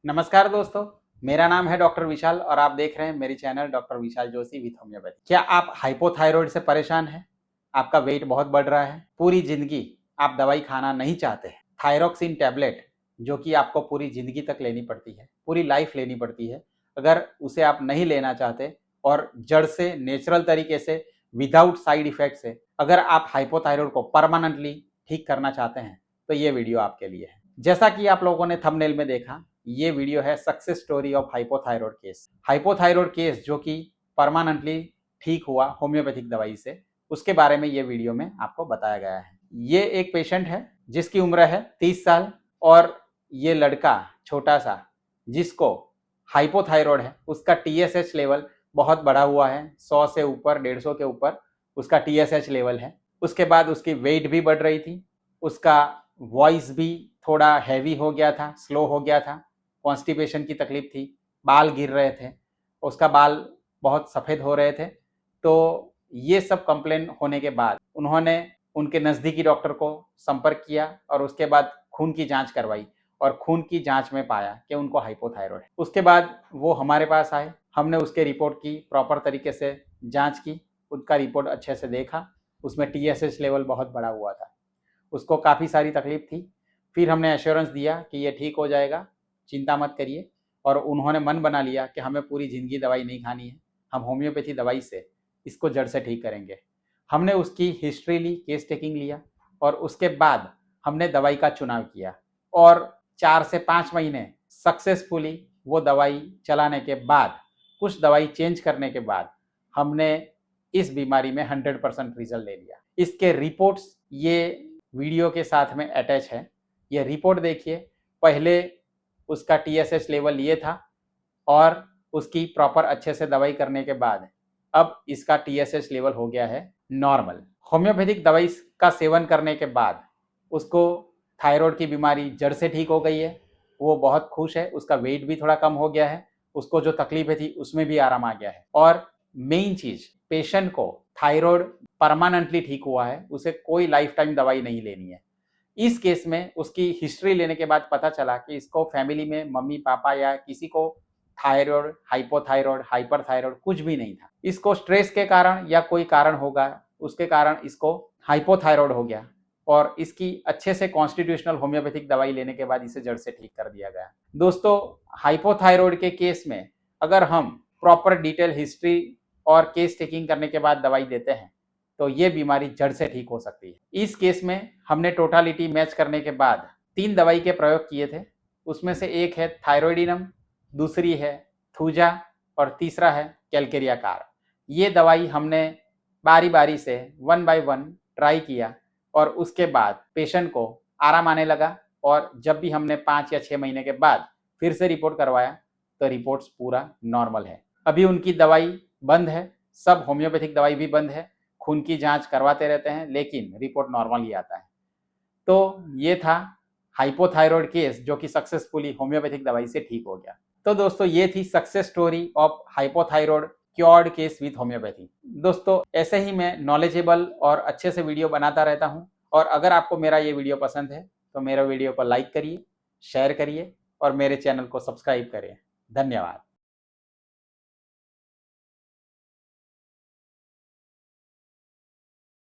नमस्कार दोस्तों, मेरा नाम है डॉक्टर विशाल और आप देख रहे हैं मेरी channel doctor Vishal Joshi with homeopathy. क्या आप हाइपोथायराइड से परेशान हैं? आपका वेट बहुत बढ़ रहा है, पूरी जिंदगी आप दवाई खाना नहीं चाहते हैं। थायरोक्सिन टैबलेट जो कि आपको पूरी जिंदगी तक लेनी पड़ती है, पूरी लाइफ लेनी पड़ती है, अगर उसे आप नहीं लेना चाहते और जड़ से नेचुरल तरीके से विदाउट साइड इफेक्ट से अगर आप हाइपोथायराइड को परमानेंटली ठीक करना चाहते हैं तो ये वीडियो आपके लिए है। जैसा कि आप लोगों ने थंबनेल में देखा, ये वीडियो है success story of hypothyroid case. Hypothyroid case जो कि परमानेंटली ठीक हुआ होम्योपैथिक दवाई से, उसके बारे में ये वीडियो में आपको बताया गया है। ये एक पेशेंट है जिसकी उम्र है 30 साल और ये लड़का छोटा सा जिसको हाइपोथायराइड है, उसका टीएसएच लेवल बहुत बढ़ा हुआ है, 100 से ऊपर, 150 के ऊपर उसका टीएसएच लेवल है। उसके बाद उसकी वेट भी बढ़ रही थी, उसका वॉइस भी थोड़ा हैवी हो गया था, स्लो हो गया था, कॉन्स्टिपेशन की तकलीफ थी, बाल गिर रहे थे, उसका बाल बहुत सफ़ेद हो रहे थे। तो ये सब कंप्लेन होने के बाद उन्होंने उनके नज़दीकी डॉक्टर को संपर्क किया और उसके बाद खून की जांच करवाई और खून की जांच में पाया कि उनको हाइपोथायराइड है। उसके बाद वो हमारे पास आए, हमने उसके रिपोर्ट की प्रॉपर तरीके से जांच की, उसका रिपोर्ट अच्छे से देखा, उसमें टीएसएच लेवल बहुत बढ़ा हुआ था, उसको काफ़ी सारी तकलीफ थी। फिर हमने एश्योरेंस दिया कि ये ठीक हो जाएगा, चिंता मत करिए, और उन्होंने मन बना लिया कि हमें पूरी ज़िंदगी दवाई नहीं खानी है, हम होम्योपैथी दवाई से इसको जड़ से ठीक करेंगे। हमने उसकी हिस्ट्री ली, केस टेकिंग लिया और उसके बाद हमने दवाई का चुनाव किया और 4 से 5 महीने सक्सेसफुली वो दवाई चलाने के बाद, कुछ दवाई चेंज करने के बाद हमने इस बीमारी में 100% रिजल्ट ले लिया। इसके रिपोर्ट्स ये वीडियो के साथ में अटैच है। ये रिपोर्ट देखिए, पहले उसका टीएसएच लेवल ये था और उसकी प्रॉपर अच्छे से दवाई करने के बाद अब इसका टीएसएच लेवल हो गया है नॉर्मल। होम्योपैथिक दवाई का सेवन करने के बाद उसको थायराइड की बीमारी जड़ से ठीक हो गई है, वो बहुत खुश है, उसका वेट भी थोड़ा कम हो गया है, उसको जो तकलीफें थी उसमें भी आराम आ गया है और मेन चीज, पेशेंट को थायराइड परमानेंटली ठीक हुआ है, उसे कोई लाइफ टाइम दवाई नहीं लेनी है। इस केस में उसकी हिस्ट्री लेने के बाद पता चला कि इसको फैमिली में मम्मी पापा या किसी को थायराइड, हाइपोथायराइड, हाइपरथायराइड कुछ भी नहीं था। इसको स्ट्रेस के कारण या कोई कारण होगा, उसके कारण इसको हाइपोथायराइड हो गया और इसकी अच्छे से कॉन्स्टिट्यूशनल होम्योपैथिक दवाई लेने के बाद इसे जड़ से ठीक कर दिया गया। दोस्तों, हाइपोथायराइड के केस में अगर हम प्रॉपर डिटेल हिस्ट्री और केस टेकिंग करने के बाद दवाई देते हैं तो ये बीमारी जड़ से ठीक हो सकती है। इस केस में हमने टोटालिटी मैच करने के बाद 3 दवाई के प्रयोग किए थे। उसमें से एक है थायरोइडिनम, दूसरी है थूजा और तीसरा है कैलकेरिया कार। ये दवाई हमने बारी बारी से 1 बाय 1 ट्राई किया और उसके बाद पेशेंट को आराम आने लगा और जब भी हमने 5 या 6 महीने के बाद फिर से रिपोर्ट करवाया तो रिपोर्ट्स पूरा नॉर्मल है। अभी उनकी दवाई बंद है, सब होम्योपैथिक दवाई भी बंद है, खून की जांच करवाते रहते हैं लेकिन रिपोर्ट नॉर्मल ही आता है। तो ये था हाइपोथायराइड केस जो कि सक्सेसफुली होम्योपैथिक दवाई से ठीक हो गया। तो दोस्तों, ये थी success story of hypothyroid cured case with homeopathy. दोस्तों, ऐसे ही मैं नॉलेजेबल और अच्छे से वीडियो बनाता रहता हूँ और अगर आपको मेरा ये वीडियो पसंद है तो मेरा वीडियो को लाइक करिए, शेयर करिए और मेरे चैनल को सब्सक्राइब करिए। धन्यवाद।